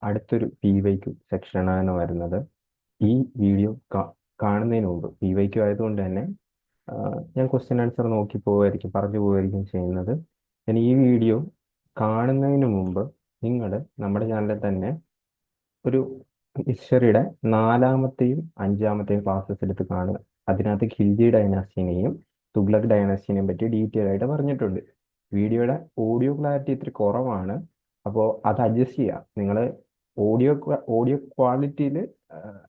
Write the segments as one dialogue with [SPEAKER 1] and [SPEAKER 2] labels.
[SPEAKER 1] അടുത്തൊരു PYQ സെക്ഷനാണ് വരുന്നത്. ഈ വീഡിയോ കാണുന്നതിന് മുമ്പ് PYQ ആയതുകൊണ്ട് തന്നെ ഞാൻ ക്വസ്റ്റ്യൻ ആൻസർ നോക്കി പോവുമായിരിക്കും, പറഞ്ഞു പോവുമായിരിക്കും ചെയ്യുന്നത്. ഞാൻ ഈ വീഡിയോ കാണുന്നതിന് മുമ്പ് നിങ്ങൾ നമ്മുടെ ചാനലിൽ തന്നെ ഒരു ഹിസ്റ്ററിയുടെ 4-മത്തെയും 5-മത്തെയും ക്ലാസ്സസ് എടുത്ത് കാണുക. അതിനകത്ത് ഖിൽജി ഡൈനാസ്റ്റിനെയും തുഗ്ലക് ഡൈനാസ്റ്റിനെയും പറ്റി ഡീറ്റെയിൽ ആയിട്ട് പറഞ്ഞിട്ടുണ്ട്. വീഡിയോയുടെ ഓഡിയോ ക്ലാരിറ്റി ഇത്തിരി കുറവാണ്, അപ്പോൾ അത് അഡ്ജസ്റ്റ് ചെയ്യുക. നിങ്ങൾ ഓഡിയോ ക്വാളിറ്റിയിൽ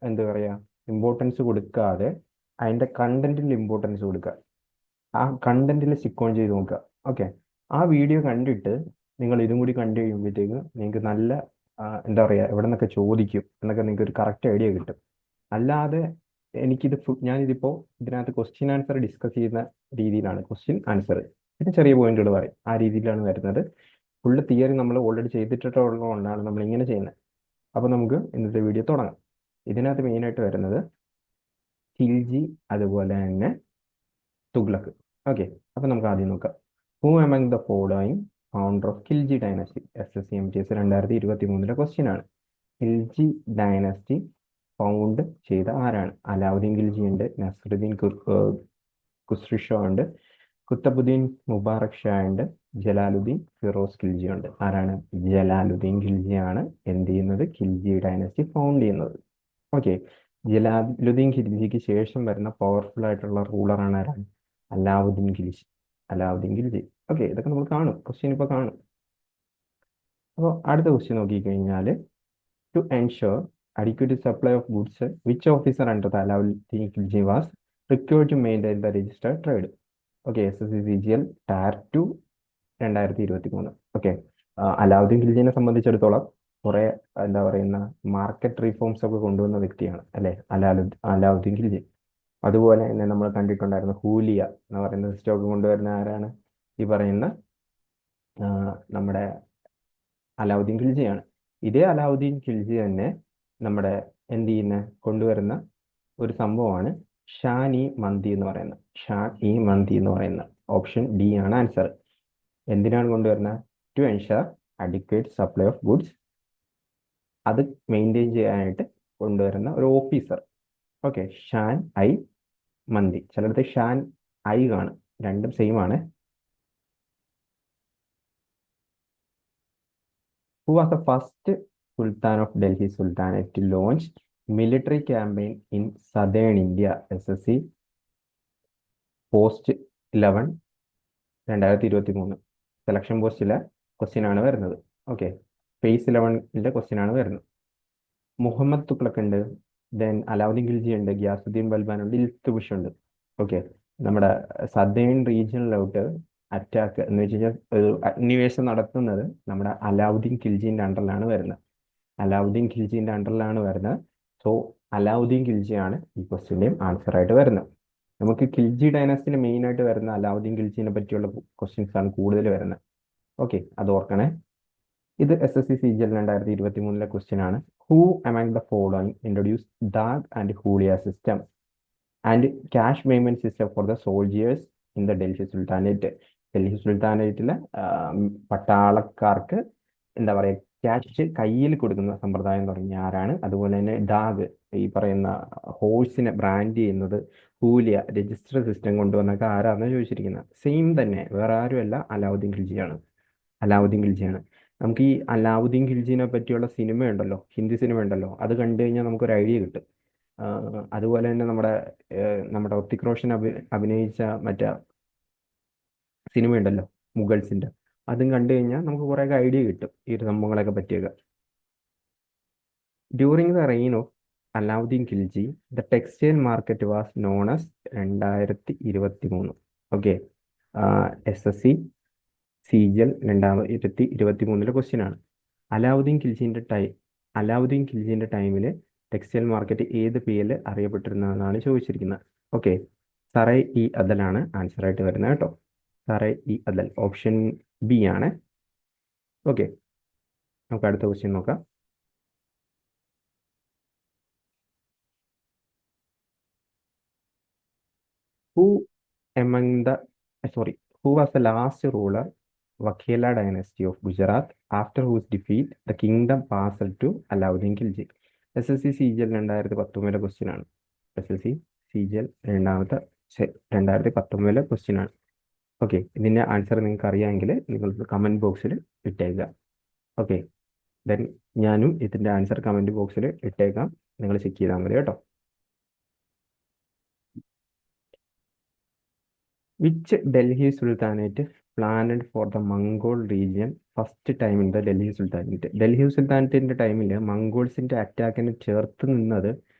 [SPEAKER 1] എന്താ പറയുക, ഇമ്പോർട്ടൻസ് കൊടുക്കാതെ അതിൻ്റെ കണ്ടന്റിൽ ഇമ്പോർട്ടൻസ് കൊടുക്കുക. ആ കണ്ടന്റിൽ സ്റ്റിക്ക് ഓൺ ചെയ്ത് നോക്കുക. ഓക്കെ, ആ വീഡിയോ കണ്ടിട്ട് നിങ്ങൾ ഇതും കൂടി കണ്ടു കഴിയുമ്പോഴത്തേക്ക് നിങ്ങൾക്ക് നല്ല എന്താ പറയുക, എവിടെ നിന്നൊക്കെ ചോദിക്കും എന്നൊക്കെ നിങ്ങൾക്ക് ഒരു കറക്റ്റ് ഐഡിയ കിട്ടും. അല്ലാതെ ഞാനിതിപ്പോൾ ഇതിനകത്ത് ക്വസ്റ്റ്യൻ ആൻസർ ഡിസ്കസ് ചെയ്യുന്ന രീതിയിലാണ്. ക്വസ്റ്റ്യൻ ആൻസർ പിന്നെ ചെറിയ പോയിന്റുകൾ പറയും, ആ രീതിയിലാണ് വരുന്നത്. ഫുള്ള് തിയറി നമ്മൾ ഓൾറെഡി ചെയ്തിട്ടുള്ളതുകൊണ്ടാണ് നമ്മൾ ഇങ്ങനെ ചെയ്യുന്നത്. അപ്പോൾ നമുക്ക് ഇന്നത്തെ വീഡിയോ തുടങ്ങാം. ഇതിനകത്ത് മെയിനായിട്ട് വരുന്നത് ഖിൽജി, അതുപോലെ തന്നെ തുഗ്ലക്ക്. ഓക്കെ, അപ്പോൾ നമുക്ക് ആദ്യം നോക്കാം. Who among the following founder of Khilji dynasty? SSC/MTS 2023 question ആണ്. ഖിൽജി ഡൈനസ്റ്റി ഫൗണ്ട് ചെയ്ത ആരാണ്? അലാവുദ്ദീൻ ഖിൽജി ഉണ്ട്, നസറുദ്ദീൻ ഖുസ്രു ഷാ ഉണ്ട്, കുത്തബുദ്ദീൻ മുബാറക് ഷാ ഉണ്ട്, ജലാലുദ്ദീൻ ഫിറോസ് ഖിൽജി ഉണ്ട്. ആരാണ്? ജലാലുദ്ദീൻ ഖിൽജിയാണ് എന്ത് ചെയ്യുന്നത്? ഖിൽജി ഡൈനസ്റ്റി ഫൗണ്ട് ചെയ്യുന്നത്. ഓക്കെ, ജലാലുദ്ദീൻ ഖിൽജിക്ക് ശേഷം വരുന്ന പവർഫുൾ ആയിട്ടുള്ള റൂളറാണ് ആരാണ്? അലാവുദ്ദീൻ ഖിൽജി. അലാവുദ്ദീൻ ഖിൽജി. ഓക്കെ, ഇതൊക്കെ നമ്മൾ കാണും, ക്വസ്റ്റ്യൻ ഇപ്പോൾ കാണും. അപ്പോൾ അടുത്ത ക്വസ്റ്റ്യൻ നോക്കിക്കഴിഞ്ഞാൽ, to ensure adequate supply of goods, which officer under the Alauddin Khilji was required to maintain the registered trade? Okay, SSC/CGL Tier 2 2023. Okay, Alauddin ഖിൽജിനെ സംബന്ധിച്ചിടത്തോളം കുറെ എന്താ പറയുന്ന മാർക്കറ്റ് റീഫോംസ് ഒക്കെ കൊണ്ടുവന്ന വ്യക്തിയാണ് അല്ലെ അലാവുദ്ദീൻ ഖിൽജി. അതുപോലെ തന്നെ നമ്മൾ കണ്ടിട്ടുണ്ടായിരുന്നു ഹൂലിയ എന്ന് പറയുന്ന സ്റ്റോക്ക് കൊണ്ടുവരുന്ന ആരാണ്? ഈ പറയുന്ന നമ്മുടെ അലാവുദ്ദീൻ ഖിൽജിയാണ്. ഇതേ അലാവുദ്ദീൻ ഖിൽജി തന്നെ നമ്മുടെ എന്ത് ചെയ്യുന്ന കൊണ്ടുവരുന്ന ഒരു സംഭവമാണ് ഷാൻ ഇ മന്തി എന്ന് പറയുന്നത്. ഷാൻ ഇ മന്തി എന്ന് പറയുന്ന ഓപ്ഷൻ ഡി ആണ് ആൻസർ. എന്തിനാണ് കൊണ്ടുവരുന്നത്? To ensure adequate supply of goods. അത് മെയിൻറ്റെയിൻ ചെയ്യാനായിട്ട് കൊണ്ടുവരുന്ന ഒരു ഓഫീസർ. ഓക്കെ, ഷാൻ ഐ മന്തി. ചിലടത്ത് ഷാൻ ഐ കാണും, രണ്ടും സെയിം ആണ്. Who was the first Sultan of Delhi Sultanate to launch military campaign in southern India? SSC post 11 2023 selection പോസ്റ്റിലെ ക്വസ്റ്റ്യൻ ആണ് വരുന്നത്. ഓക്കെ, ഫേസ് 11ന്റെ ക്വസ്റ്റ്യൻ ആണ് വരുന്നത്. മുഹമ്മദ് തുഗ്ലക്ക് ഉണ്ട്, ദെൻ അലാവുദ്ദീൻ ഖിൽജി ഉണ്ട്, ഗിയാസുദ്ദീൻ ബൽബാൻ ഉണ്ട്, ഇൽത്തുമിഷ് ഉണ്ട്. ഓക്കെ, നമ്മുടെ സദേൺ റീജിയനിലോട്ട് അറ്റാക്ക് എന്ന് വെച്ച് കഴിഞ്ഞാൽ ഒരു അഗ്നിവേശം നടത്തുന്നത് നമ്മുടെ അലാവുദ്ദീൻ ഖിൽജിന്റെ അണ്ടറിലാണ് വരുന്നത്. അലാവുദ്ദീൻ ഖിൽജിന്റെ അണ്ടറിലാണ് വരുന്നത്. സോ അലാവുദ്ദീൻ ഖിൽജിയാണ് ഈ ക്വസ്റ്റ്യന്റെയും ആൻസർ ആയിട്ട് വരുന്നത്. നമുക്ക് ഖിൽജി ഡൈനാസ്റ്റിയിൽ മെയിൻ ആയിട്ട് വരുന്ന അലാവുദ്ദീൻ ഖിൽജിനെ പറ്റിയുള്ള ക്വസ്റ്റ്യൻസ് ആണ് കൂടുതൽ വരുന്നത്. ഓക്കെ, അത് ഓർക്കണേ. ഇത് SSC/CGL 2023 ക്വസ്റ്റ്യൻ ആണ്. Who among the following introduce dagh and huliya system and cash payment system for the soldiers in the Delhi Sultanate? Delhi സുൽത്താനേറ്റിലെ പട്ടാളക്കാർക്ക് എന്താ പറയുക, ക്യാഷ് കയ്യിൽ കൊടുക്കുന്ന സമ്പ്രദായം തുടങ്ങിയ ആരാണ്? അതുപോലെ തന്നെ ഡാഗ്, ഈ പറയുന്ന ഹോഴ്സിനെ ബ്രാൻഡ് ചെയ്യുന്നത്, ഹൂലിയ രജിസ്റ്റർ സിസ്റ്റം കൊണ്ടുവന്നൊക്കെ ആരാന്ന് ചോദിച്ചിരിക്കുന്നത്. സെയിം തന്നെ, വേറെ ആരുമല്ല, അലാവുദ്ദീൻ ഖിൽജിയാണ്. അലാവുദ്ദീൻ ഖിൽജിയാണ്. നമുക്ക് ഈ അലാവുദ്ദീൻ ഖിൽജിനെ പറ്റിയുള്ള സിനിമ ഉണ്ടല്ലോ, ഹിന്ദി സിനിമ ഉണ്ടല്ലോ, അത് കണ്ടു കഴിഞ്ഞാൽ നമുക്കൊരു ഐഡിയ കിട്ടും. അതുപോലെ തന്നെ നമ്മുടെ ഋത്തിക് റോഷൻ അഭിനയിച്ച മറ്റേ സിനിമ ഉണ്ടല്ലോ മുഗൾസിന്റെ, അതും കണ്ടു കഴിഞ്ഞാൽ നമുക്ക് കുറെ ഐഡിയ കിട്ടും ഈ ഒരു സംഭവങ്ങളൊക്കെ പറ്റിയൊക്കെ. During the reign of Alauddin Khilji the textile market was known as 2023. Okay, SSC/CGL 2023 question ആണ്. അലാവുദ്ദീൻ ഖിൽജിന്റെ ടൈമിൽ ടെക്സ്റ്റൈൽ മാർക്കറ്റ് ഏത് പേരിൽ അറിയപ്പെട്ടിരുന്നതെന്നാണ് ചോദിച്ചിരിക്കുന്നത്. ഓക്കെ, സറൈ ഇ അദലാണ് ആൻസർ ആയിട്ട് വരുന്നത് കേട്ടോ. സറൈ ഇ അദൽ ഓപ്ഷൻ ബി ആണ്. ഓക്കെ, നമുക്ക് അടുത്ത ക്വസ്റ്റ്യൻ നോക്കാം. Who among the sorry who was the last ruler Vaghela dynasty of Gujarat after whose defeat the kingdom passed to Alauddin Khilji. SSC CGL 2019 question ആണ്. SSC CGL 2019 ക്വസ്റ്റ്യൻ ആണ്. ഓക്കെ, ഇതിൻ്റെ ആൻസർ നിങ്ങൾക്ക് അറിയാമെങ്കിൽ നിങ്ങൾ കമൻറ്റ് ബോക്സിൽ ഇട്ടേക്കുക. ഓക്കെ, ദെൻ ഞാനും ഇതിൻ്റെ ആൻസർ കമൻറ്റ് ബോക്സിൽ ഇട്ടേക്കാം, നിങ്ങൾ ചെക്ക് ചെയ്താൽ മതി കേട്ടോ. Which Delhi Sultanate planned for the Mongol region first time in the Delhi Sultanate? Delhi സുൽത്താനേറ്റിൻ്റെ ടൈമിൽ മംഗോൾസിൻ്റെ അറ്റാക്കിന് ചേർത്ത് നിന്നത്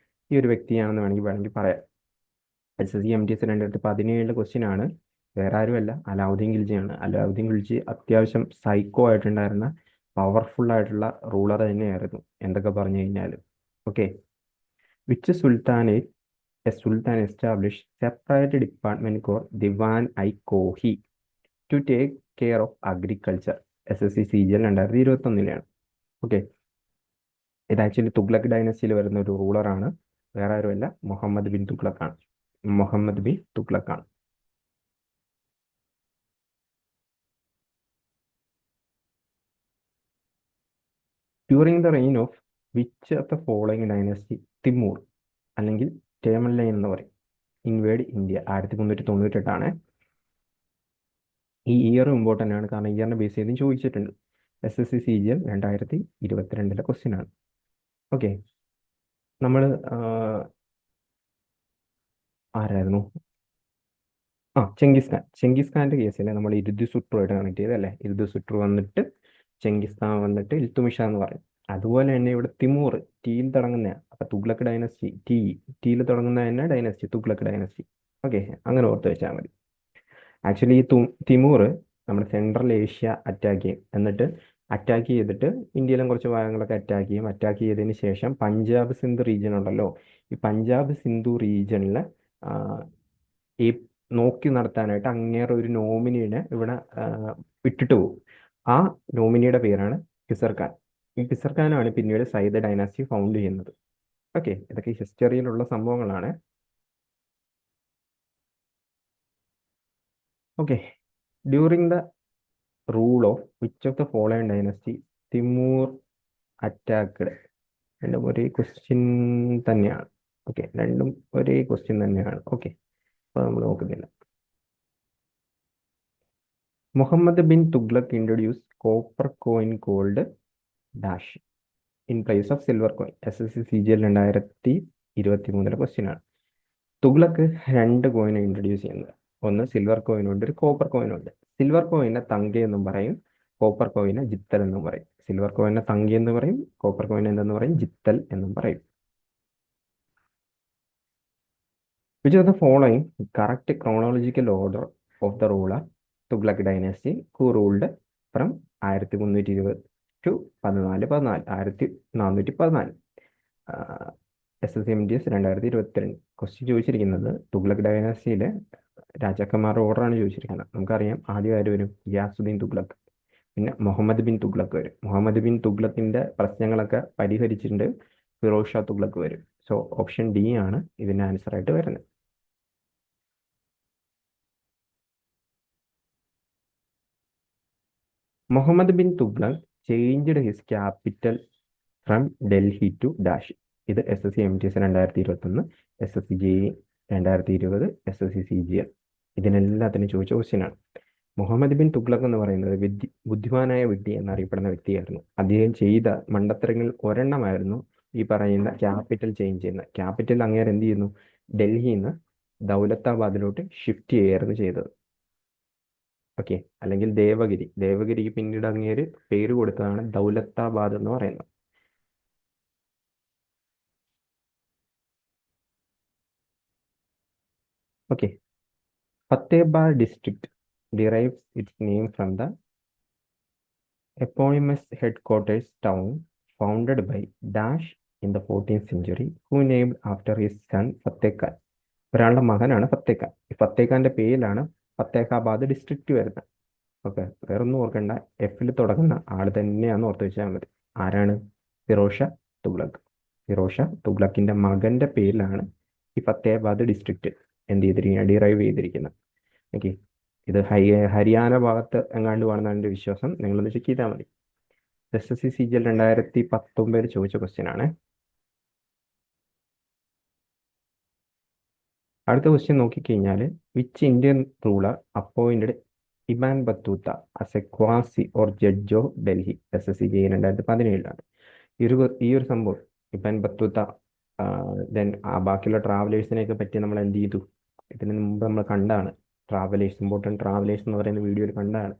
[SPEAKER 1] ഈ ഒരു വ്യക്തിയാണെന്ന് വേണമെങ്കിൽ പറയാം. SSC-MTS 2017 ക്വസ്റ്റ്യൻ ആണ്. വേറെ ആരുമല്ല, അലാവുദ്ദീൻ ഖിൽജിയാണ്. അലാവുദ്ദീൻ ഖിൽജി അത്യാവശ്യം സൈക്കോ ആയിട്ടുണ്ടായിരുന്ന പവർഫുൾ ആയിട്ടുള്ള റൂളർ തന്നെയായിരുന്നു, എന്തൊക്കെ പറഞ്ഞു കഴിഞ്ഞാൽ. Okay, which sultanate a sultan establish separate department called Diwan i Kohi to take care of agriculture? SSC-CGL 2021 okay, ഇത് ആക്ച്വലി തുഗ്ലക് ഡൈനസ്റ്റിയിൽ വരുന്ന ഒരു റൂളറാണ്. വേറെ ആരുമല്ല, മുഹമ്മദ് ബിൻ തുഗ്ലക് ആണ്. During the reign of which of the following dynasty Timur അല്ലെങ്കിൽ ടേമൻലൈൻ എന്ന് പറയും ഇൻവേഡ് ഇന്ത്യ? 1398 ഈ ഇയർ ഇമ്പോർട്ടൻ്റ് ആണ്, കാരണം ഇയറിനെ ബേസ് ചെയ്തും ചോദിച്ചിട്ടുണ്ട്. SSC-CGL 2022 ക്വസ്റ്റ്യൻ ആണ്. ഓക്കെ, നമ്മൾ ആരായിരുന്നു? ചെങ്കിസ് ഖാൻ്റെ കേസിൽ നമ്മൾ ഇർദുസുട്രുമായിട്ട് കണക്ട് ചെയ്തല്ലേ. ഇർദുസുട്രു വന്നിട്ട് ചെങ്കിസ് ഖാൻ വന്നിട്ട് ഇൽത്തുമിഷ എന്ന് പറയും. അതുപോലെ തന്നെ ഇവിടെ തിമൂർ ടീയിൽ തുടങ്ങുന്ന, അപ്പം തുഗ്ലക് ഡൈനസ്റ്റി ടീയിൽ തുടങ്ങുന്ന തന്നെ ഡൈനസ്റ്റി തുഗ്ലക് ഡൈനസ്റ്റി. ഓക്കെ, അങ്ങനെ ഓർത്ത് വെച്ചാൽ മതി. ആക്ച്വലി ഈ തിമൂർ നമ്മുടെ സെൻട്രൽ ഏഷ്യ അറ്റാക്ക് ചെയ്യും. എന്നിട്ട് അറ്റാക്ക് ചെയ്തിട്ട് ഇന്ത്യയിലും കുറച്ച് ഭാഗങ്ങളൊക്കെ അറ്റാക്ക് ചെയ്യും. അറ്റാക്ക് ചെയ്തതിന് ശേഷം പഞ്ചാബ് സിന്ധു റീജിയൻ ഉണ്ടല്ലോ, ഈ പഞ്ചാബ് സിന്ധു റീജിയനിൽ ഈ നോക്കി നടത്താനായിട്ട് അങ്ങേറെ ഒരു നോമിനിയെ ഇവിടെ ഇട്ടിട്ട് പോകും. ആ നോമിനിയുടെ പേരാണ് ഖിസർ ഖാൻ. ഈ ഖിസർ ഖാനാണ് പിന്നീട് സൈദ ഡൈനാസ്റ്റി ഫൗണ്ട് ചെയ്യുന്നത്. ഓക്കെ, ഇതൊക്കെ ഹിസ്റ്ററിയിലുള്ള സംഭവങ്ങളാണ്. Okay, during the rule of which of the following dynasty Timur attacked? രണ്ടും ഒരേ ക്വസ്റ്റ്യൻ തന്നെയാണ്. ഓക്കെ, രണ്ടും ഒരേ ക്വസ്റ്റ്യൻ തന്നെയാണ്. ഓക്കെ, അപ്പോൾ നമ്മൾ നോക്കുന്നില്ല. Muhammad bin Tughlaq introduce copper coin called dash in place of silver coin? SSC-CGL 2023 question ആണ്. തുഗ്ലക്ക് 2 കോയിനെ ഇൻട്രൊഡ്യൂസ് ചെയ്യുന്നത്. ഒന്ന് സിൽവർ കോയിനുണ്ട്, ഒരു കോപ്പർ കോയിനുണ്ട്. സിൽവർ കോയിനെ തങ്ക എന്നും പറയും, കോപ്പർ കോയിനെ ജിത്തൽ എന്നും പറയും. സിൽവർ കോയിനെ തങ്ക എന്ന് പറയും, കോപ്പർ കോയിനെ എന്തെന്ന് പറയും? ജിത്തൽ എന്നും പറയും. Which of the following correct chronological order of the ruler Tughlaq dynasty who ruled from 1320 to 1414? SSC-MTS 2022 question ചോദിച്ചിരിക്കുന്നത് തുഗ്ലക് ഡൈനാസ്റ്റിയിലെ രാജാക്കന്മാരുടെ ഓർഡറാണ് ചോദിച്ചിരിക്കുന്നത്. നമുക്കറിയാം, ആദ്യം ആര് വരും? ഗിയാസുദ്ദീൻ തുഗ്ലക്, പിന്നെ മുഹമ്മദ് ബിൻ തുഗ്ലക് വരും. മുഹമ്മദ് ബിൻ തുഗ്ലക്കിൻ്റെ പ്രശ്നങ്ങളൊക്കെ പരിഹരിച്ചിട്ടുണ്ട് ഫിറോസ് ഷാ തുഗ്ലക് വരും. സോ ഓപ്ഷൻ ഡി ആണ് ഇതിൻ്റെ ആൻസർ ആയിട്ട് വരുന്നത്. Muhammad bin Tughlaq changed his capital from Delhi to dash? ഇത് SSC-MTS 2021, SSC-JEE 2020, SSC-CGL ഇതിനെല്ലാത്തിനും ചോദിച്ച ക്വസ്റ്റ്യനാണ്. മുഹമ്മദ് ബിൻ തുഗ്ലക് എന്ന് പറയുന്നത് ബുദ്ധിമാനായ വിഡ്ഢി എന്നറിയപ്പെടുന്ന വ്യക്തിയായിരുന്നു. അദ്ദേഹം ചെയ്ത മണ്ടത്തരങ്ങളിൽ ഒരെണ്ണമായിരുന്നു ഈ പറയുന്ന ക്യാപിറ്റൽ ചേഞ്ച് ചെയ്യുന്നത്. ക്യാപിറ്റൽ അങ്ങേര് എന്ത് ചെയ്യുന്നു? ഡൽഹിയിൽ നിന്ന് ദൗലത്താബാദിലോട്ട് ഷിഫ്റ്റ് ചെയ്യുകയായിരുന്നു ചെയ്തത്. ഓക്കെ, അല്ലെങ്കിൽ ദേവഗിരിക്ക് പിന്നീട് അങ്ങേര് പേര് കൊടുത്തതാണ് ദൗലത്താബാദ് എന്ന് പറയുന്നത്. Okay, Fatehabad district derives its name from the eponymous headquarters town founded by Dash in the 14th century, who named after his son Fateh Khan. ഒരാളുടെ മകനാണ് ഫത്തേ ഖാൻ. ഈ ഫത്തേ ഖാന്റെ പേരിലാണ് ഫത്തേഹാബാദ് ഡിസ്ട്രിക്റ്റ് വരുന്നത്. ഓക്കെ, വേറൊന്നും ഓർക്കണ്ട, F-ൽ തുടങ്ങുന്ന ആൾ തന്നെയാണെന്ന് ഓർത്ത് വെച്ചാൽ മതി. ആരാണ്? ഫിറോസ് ഷാ തുഗ്ലക്. ഫിറോസ് ഷാ തുഗ്ലക്കിന്റെ മകന്റെ പേരിലാണ് ഈ ഫത്തേഹാബാദ് ഡിസ്ട്രിക്റ്റ് എന്ത് ചെയ്തിരിക്കുന്നത്? ഡിറൈവ് ചെയ്തിരിക്കുന്നത്. ഓക്കെ, ഇത് ഹരിയാന ഭാഗത്ത് എങ്ങാണ്ട് വേണമെന്നാണ് എൻ്റെ വിശ്വാസം. നിങ്ങളൊന്ന് ചെക്ക് ചെയ്താൽ മതി. SSC CGL 2019 ചോദിച്ച ക്വസ്റ്റ്യൻ ആണ്. അടുത്ത ക്വസ്റ്റ്യൻ നോക്കിക്കഴിഞ്ഞാൽ, which Indian ruler appointed Ibn Battuta as a qazi or judge of Delhi? SSC JE 2017 ഈ ഒരു സംഭവം ഇബാൻ ബത്തൂത്ത, ദെൻ ബാക്കിയുള്ള ട്രാവലേഴ്സിനെയൊക്കെ പറ്റി നമ്മൾ എന്ത് ചെയ്തു, ഇതിന് മുമ്പ് നമ്മൾ കണ്ടാണ്. ഇമ്പോർട്ടൻറ്റ് ട്രാവലേഴ്സ് എന്ന് പറയുന്ന വീഡിയോയിൽ കണ്ടാണ്.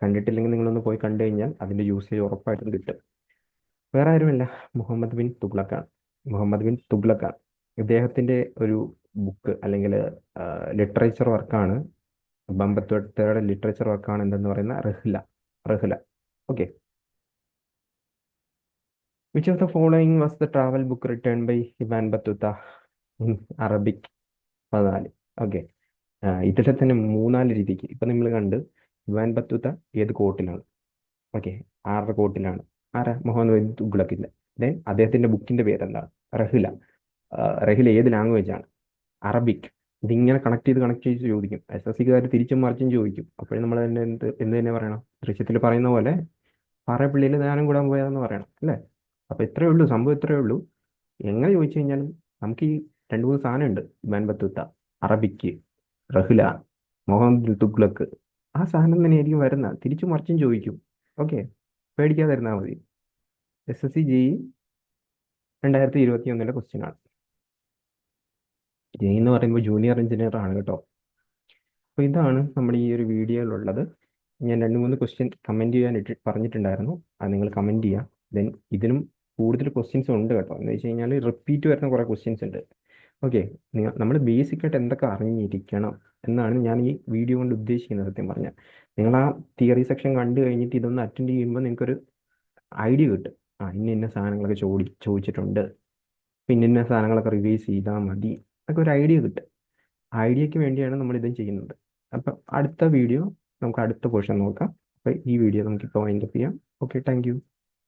[SPEAKER 1] കണ്ടിട്ടില്ലെങ്കിൽ നിങ്ങളൊന്ന് പോയി കണ്ടു കഴിഞ്ഞാൽ അതിൻ്റെ യൂസേജ് ഉറപ്പായിട്ടും കിട്ടും. വേറെ ആരുമില്ല, മുഹമ്മദ് ബിൻ തുഗ്ലക്കാണ്. ഇദ്ദേഹത്തിൻ്റെ ഒരു ബുക്ക് അല്ലെങ്കിൽ ലിറ്ററേച്ചർ വർക്കാണ്, ഇബാൻ ബത്തൂത്തയുടെ ലിറ്ററേച്ചർ വർക്കാണ് എന്തെന്ന് പറയുന്ന Rihla. Okay. Which of the following was the travel book written by Ibn Battuta in Arabic? 14. Okay. ഇതിലെ തന്നെ 3-4 രീതിക്ക് ഇപ്പം നിങ്ങൾ കണ്ട് ഇബാൻ ബത്തൂത്ത ഏത് കോട്ടിലാണ്? ഓക്കെ, ആരുടെ കോട്ടിലാണ്? മുഹമ്മദ് ബിൻ തുഗ്ലക്കില്ല. ദെൻ അദ്ദേഹത്തിൻ്റെ ബുക്കിൻ്റെ പേരെന്താണ്? റഹ്ല ഏത് ലാംഗ്വേജ് ആണ്? അറബിക്. ഇതിങ്ങനെ കണക്ട് ചെയ്ത് ചോദിക്കും. SSCക്കാർ തിരിച്ചും മറിച്ചും ചോദിക്കും. അപ്പോഴും നമ്മൾ എന്ത് തന്നെ പറയണം? ദൃശ്യത്തിൽ പറയുന്ന പോലെ പാറപ്പള്ളിയിൽ ധ്യാനം കൂടാൻ പോയതെന്ന് പറയണം, അല്ലേ? അപ്പോൾ ഇത്രയേ ഉള്ളൂ, സംഭവം ഇത്രയേ ഉള്ളൂ. എങ്ങനെ ചോദിച്ചു കഴിഞ്ഞാലും നമുക്ക് ഈ 2-3 സാധനമുണ്ട്: ഇബാൻ ബത്തൂത്ത, അറബിക്ക്, റഹ്ല, മുഹമ്മദ് തുഗ്ലക്ക്. ആ സാധനം തന്നെയായിരിക്കും വരുന്നത്. തിരിച്ചും മറിച്ചും ചോദിക്കും. ഓക്കെ, പേടിക്കാതിരുന്നാൽ മതി. SSC JE 2021 ക്വസ്റ്റ്യൻ ആണ്. JE എന്ന് പറയുമ്പോൾ ജൂനിയർ എഞ്ചിനീയർ ആണ് കേട്ടോ. അപ്പോൾ ഇതാണ് നമ്മുടെ ഈ ഒരു വീഡിയോയിലുള്ളത്. ഞാൻ 2-3 ക്വസ്റ്റ്യൻ കമൻറ്റ് ചെയ്യാൻ പറഞ്ഞിട്ടുണ്ടായിരുന്നു. അത് നിങ്ങൾ കമൻറ്റ് ചെയ്യുക. ദെൻ ഇതിനും കൂടുതൽ ക്വസ്റ്റ്യൻസ് ഉണ്ട് കേട്ടോ. എന്ന് വെച്ച് കഴിഞ്ഞാൽ റിപ്പീറ്റ് വരുന്ന കുറേ ക്വസ്റ്റ്യൻസ് ഉണ്ട്. ഓക്കെ, നമ്മൾ ബേസിക്കായിട്ട് എന്തൊക്കെ അറിഞ്ഞിരിക്കണം എന്നാണ് ഞാൻ ഈ വീഡിയോ കൊണ്ട് ഉദ്ദേശിക്കുന്നത്. സത്യം പറഞ്ഞാൽ നിങ്ങൾ ആ തിയറി സെക്ഷൻ കണ്ടു കഴിഞ്ഞിട്ട് ഇതൊന്ന് അറ്റൻഡ് ചെയ്യുമ്പോൾ നിങ്ങൾക്കൊരു ഐഡിയ കിട്ടും. ഇന്ന സാധനങ്ങളൊക്കെ ചോദിച്ചിട്ടുണ്ട്, പിന്നെ ഇന്ന സാധനങ്ങളൊക്കെ റിവൈസ് ചെയ്താൽ മതി, അതൊക്കെ ഒരു ഐഡിയ കിട്ടും. ഐഡിയക്ക് വേണ്ടിയാണ് നമ്മൾ ഇതും ചെയ്യുന്നത്. അപ്പം അടുത്ത വീഡിയോ നമുക്ക് അടുത്ത പോർഷൻ നോക്കാം. അപ്പോൾ ഈ വീഡിയോ നമുക്കിപ്പോൾ വൈൻഡപ്പ് ചെയ്യാം. Okay, thank you.